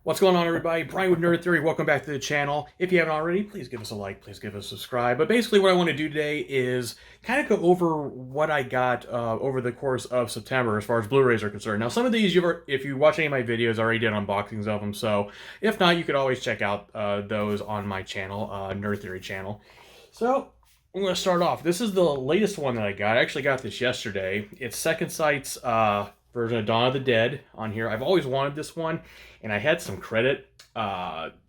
What's going on, everybody? Brian with Nerd Theory. Welcome back to the channel. If you haven't already, please give us a like, please give us a subscribe. But basically what I want to do today is kind of go over what I got over the course of September as far as Blu-rays are concerned. Now, some of these, if you watch any of my videos, I already did unboxings of them. So if not, you could always check out those on my channel, Nerd Theory channel. So I'm going to start off. This is the latest one that I got. I actually got this yesterday. It's Second Sight's version of Dawn of the Dead on here. I've always wanted this one, and I had some credit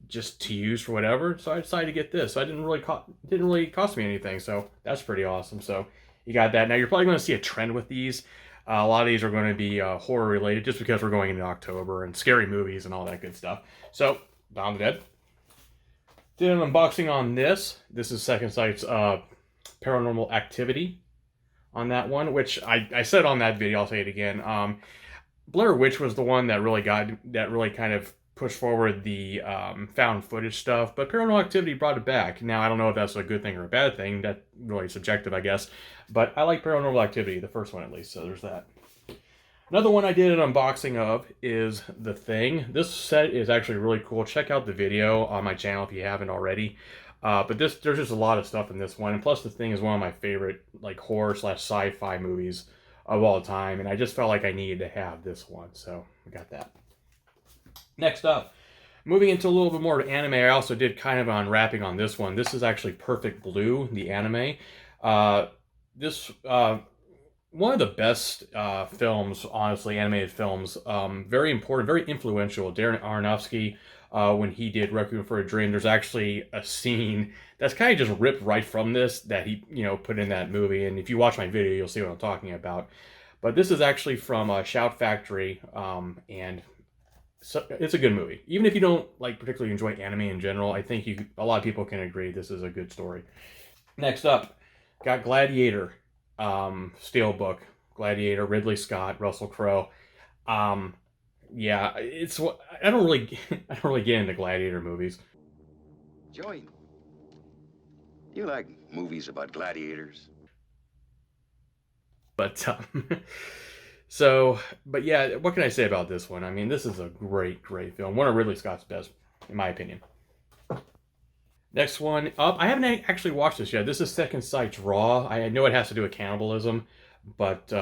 just to use for whatever, so I decided to get this. So it didn't really cost me anything, so that's pretty awesome. So you got that. Now you're probably going to see a trend with these. A lot of these are going to be horror related, just because we're going into October and scary movies and all that good stuff. So Dawn of the Dead. Did an unboxing on this. This is Second Sight's Paranormal Activity on that one, which I said on that video, I'll say it again. Blair Witch was the one that really kind of pushed forward the found footage stuff, but Paranormal Activity brought it back. Now, I don't know if that's a good thing or a bad thing. That's really subjective, I guess. But I like Paranormal Activity, the first one at least, so there's that. Another one I did an unboxing of is The Thing. This set is actually really cool. Check out the video on my channel if you haven't already. But there's just a lot of stuff in this one, and plus The Thing is one of my favorite like horror/sci-fi movies of all time, and I just felt like I needed to have this one, so I got that. Next up, moving into a little bit more anime, I also did kind of unwrapping on this one. This is actually Perfect Blue, the anime. One of the best films, honestly, animated films. Very important, very influential. Darren Aronofsky. When he did Requiem for a Dream, there's actually a scene that's kind of just ripped right from this that he, put in that movie. And if you watch my video, you'll see what I'm talking about. But this is actually from Shout Factory, and so it's a good movie. Even if you don't particularly enjoy anime in general, I think a lot of people can agree this is a good story. Next up, got Gladiator, Steelbook. Gladiator, Ridley Scott, Russell Crowe. Yeah, I don't really get into gladiator movies. Joey, you like movies about gladiators? But but yeah, what can I say about this one? I mean, this is a great film. One of Ridley Scott's best, in my opinion. Next one up, I haven't actually watched this yet. This is Second Sight's Raw. I know it has to do with cannibalism, but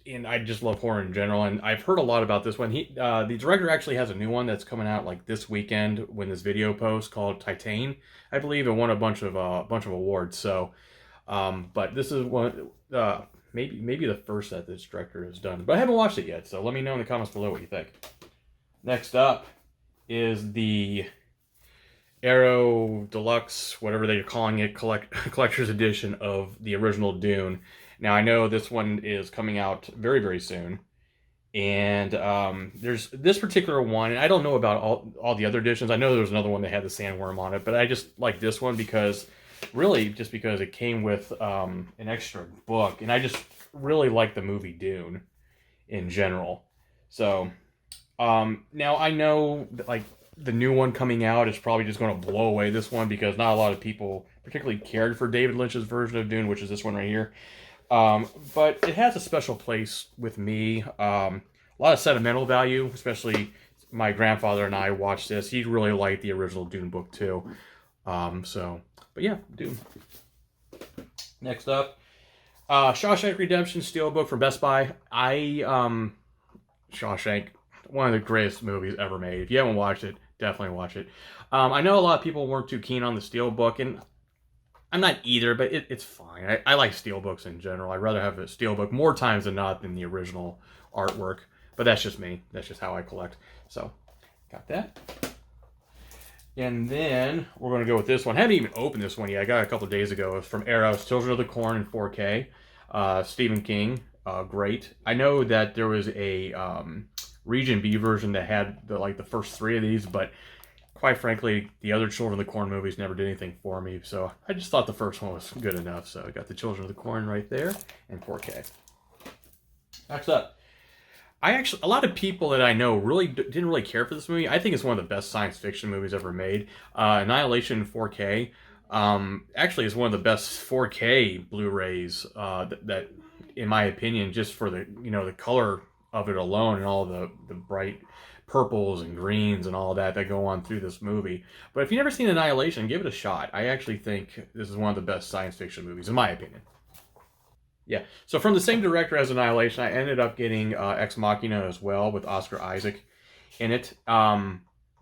and I just love horror in general, and I've heard a lot about this one. The director actually has a new one that's coming out this weekend when this video posts, called Titan, I believe, and won a bunch of awards. So, but this is one maybe the first that this director has done, but I haven't watched it yet. So let me know in the comments below what you think. Next up is the Arrow Deluxe, whatever they're calling it, collector's edition of the original Dune. Now, I know this one is coming out very, very soon, and there's this particular one, and I don't know about all the other editions. I know there was another one that had the sandworm on it, but I just like this one because it came with an extra book, and I just really like the movie Dune in general. So, now I know that, the new one coming out is probably just going to blow away this one because not a lot of people particularly cared for David Lynch's version of Dune, which is this one right here. But it has a special place with me. A lot of sentimental value, especially my grandfather and I watched this. He really liked the original Dune book too. But yeah, Dune. Next up, Shawshank Redemption Steelbook from Best Buy. Shawshank, one of the greatest movies ever made. If you haven't watched it, definitely watch it. I know a lot of people weren't too keen on the Steelbook, and I'm not either, but it's fine. I like steelbooks in general. I'd rather have a steelbook more times than not than the original artwork. But that's just me. That's just how I collect. So, got that. And then we're going to go with this one. I haven't even opened this one yet. I got it a couple of days ago. It's from Arrow, Children of the Corn in 4K. Stephen King, great. I know that there was a Region B version that had the first three of these, but quite frankly, the other Children of the Corn movies never did anything for me, so I just thought the first one was good enough. So I got the Children of the Corn right there in 4K. Next up, a lot of people that I know didn't really care for this movie. I think it's one of the best science fiction movies ever made. Annihilation in 4K. Actually is one of the best 4K Blu-rays that, in my opinion, just for the the color of it alone and all the bright purples and greens and all that go on through this movie. But if you've never seen Annihilation, give it a shot. I actually think this is one of the best science fiction movies, in my opinion. Yeah. So from the same director as Annihilation, I ended up getting Ex Machina as well with Oscar Isaac in it.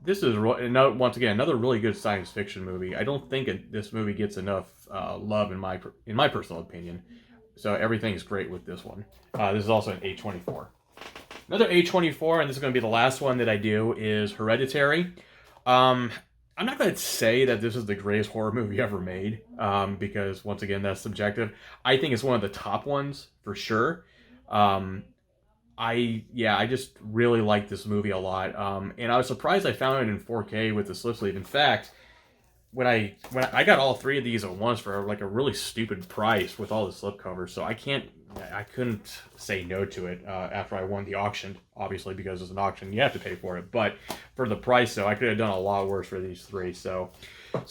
This is once again another really good science fiction movie. I don't think this movie gets enough love in my personal opinion. So everything is great with this one. This is also an A24. Another A24, and this is going to be the last one that I do, is Hereditary. I'm not going to say that this is the greatest horror movie ever made, because once again, that's subjective. I think it's one of the top ones for sure. I just really like this movie a lot, and I was surprised I found it in 4K with the slip sleeve. In fact, when I got all three of these at once for like a really stupid price with all the slip covers, so I couldn't say no to it after I won the auction, obviously, because it's an auction, you have to pay for it. But for the price, though, I could have done a lot worse for these three. So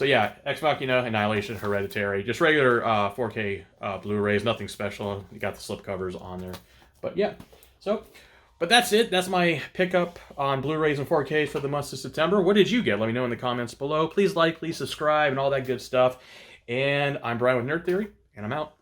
yeah, Ex Machina, Annihilation, Hereditary, just regular 4K Blu-rays, nothing special. You got the slip covers on there. But yeah, but that's it. That's my pickup on Blu-rays and 4Ks for the month of September. What did you get? Let me know in the comments below. Please like, please subscribe, and all that good stuff. And I'm Brian with Nerd Theory, and I'm out.